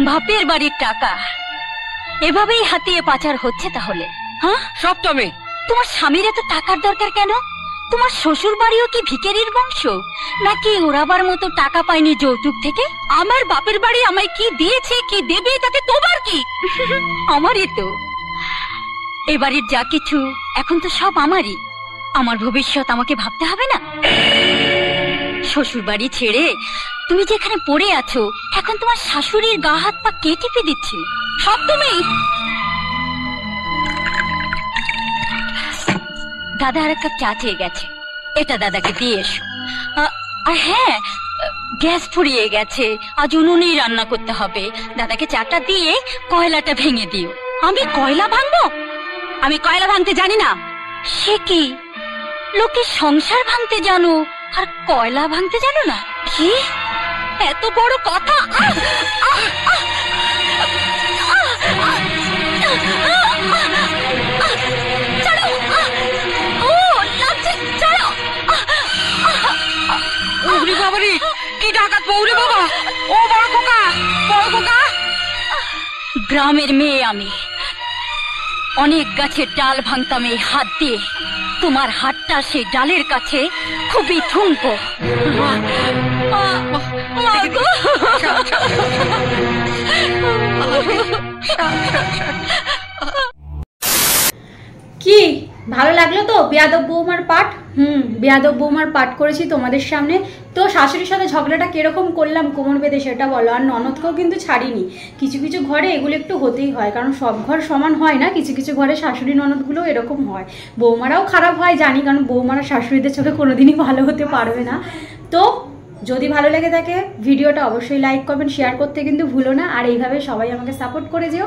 বাপের বাড়ির টাকা এভাবেই হাতিয়ে পাচার হচ্ছে তাহলে? হ্যাঁ সপ্তমী, তোমার স্বামীর এত টাকার দরকার কেন? তোমার শ্বশুর বাড়িও কি ভিখারির বংশ, নাকি ওরাবার মতো টাকা পায়নি যৌতুক থেকে? আমার বাপের বাড়ি আমায় কি দিয়েছে কি দেবে তাতে তোমার কি? আমারই তো। এ বাড়ির যা কিছু এখন তো সব আমারই। আমার ভবিষ্যৎ আমাকে ভাবতে হবে না? শ্বশুর বাড়ি ছেড়ে তুমি যেখানে পড়ে আছো, এখন তোমার শাশুড়ির গা হাত পা কে টিপে দিচ্ছে? সব তুমি। দাদা আর এক কাপ চা চেয়ে গেছে, এটা দাদাকে দিয়ে এসো। আর হ্যাঁ, গ্যাস ফুরিয়ে গেছে, আজ উনুনেই রান্না করতে হবে। দাদাকে চাটা দিয়ে কয়লাটা ভেঙে দিও। আমি কয়লা ভাঙবো? আমি কয়লা ভাঙতে জানি না। সে কি, লোকে সংসার ভাঙতে জানো আর কয়লা ভাঙতে জানো না? কি এত বড় কথা! কি ডাকাত বউরে বাবা! ও বড় খোকা, বড় খোকা! গ্রামের মেয়ে আমি, অনেক গাছের ডাল ভাঙতাম এই হাত দিয়ে। তোমার হাতটা সেই ডালের কাছে খুবই ঠুনকো। কি ভালো লাগলো তো বেয়াদব বৌমার পাঠ? বেয়াদব বৌমার পাঠ করেছি তোমাদের সামনে। তো শাশুড়ির সাথে ঝগড়াটা কিরকম করলাম কোমর বেঁধে সেটা বলো। আর ননদকেও কিন্তু ছাড়িনি। কিছু কিছু ঘরে এগুলো একটু হতেই হয়, কারণ সব ঘর সমান হয় না। কিছু কিছু ঘরে শাশুড়ি ননদগুলো এরকম হয়। বৌমারাও খারাপ হয় জানি, কারণ বৌমারা শাশুড়িদের চোখে কোনোদিনই ভালো হতে পারবে না। তো যদি ভালো লেগে থাকে ভিডিওটা অবশ্যই লাইক কমেন্ট শেয়ার করতে কিন্তু ভুলো না। আর এইভাবে সবাই আমাকে সাপোর্ট করে যেও।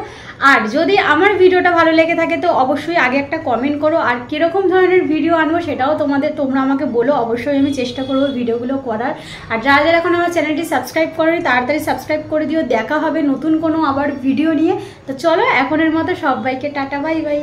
আর যদি আমার ভিডিওটা ভালো লেগে থাকে তো অবশ্যই আগে একটা কমেন্ট করো, আর কীরকম ধরনের ভিডিও আনবো সেটাও তোমরা আমাকে বলো। অবশ্যই আমি চেষ্টা করবো ভিডিওগুলো করার। আর যারা যারা এখন আমার চ্যানেলটি সাবস্ক্রাইব করেনি তাড়াতাড়ি সাবস্ক্রাইব করে দিও। দেখা হবে নতুন কোনো আবার ভিডিও নিয়ে। তো চলো এখনের মতো সবাইকে টাটা, বাই বাই।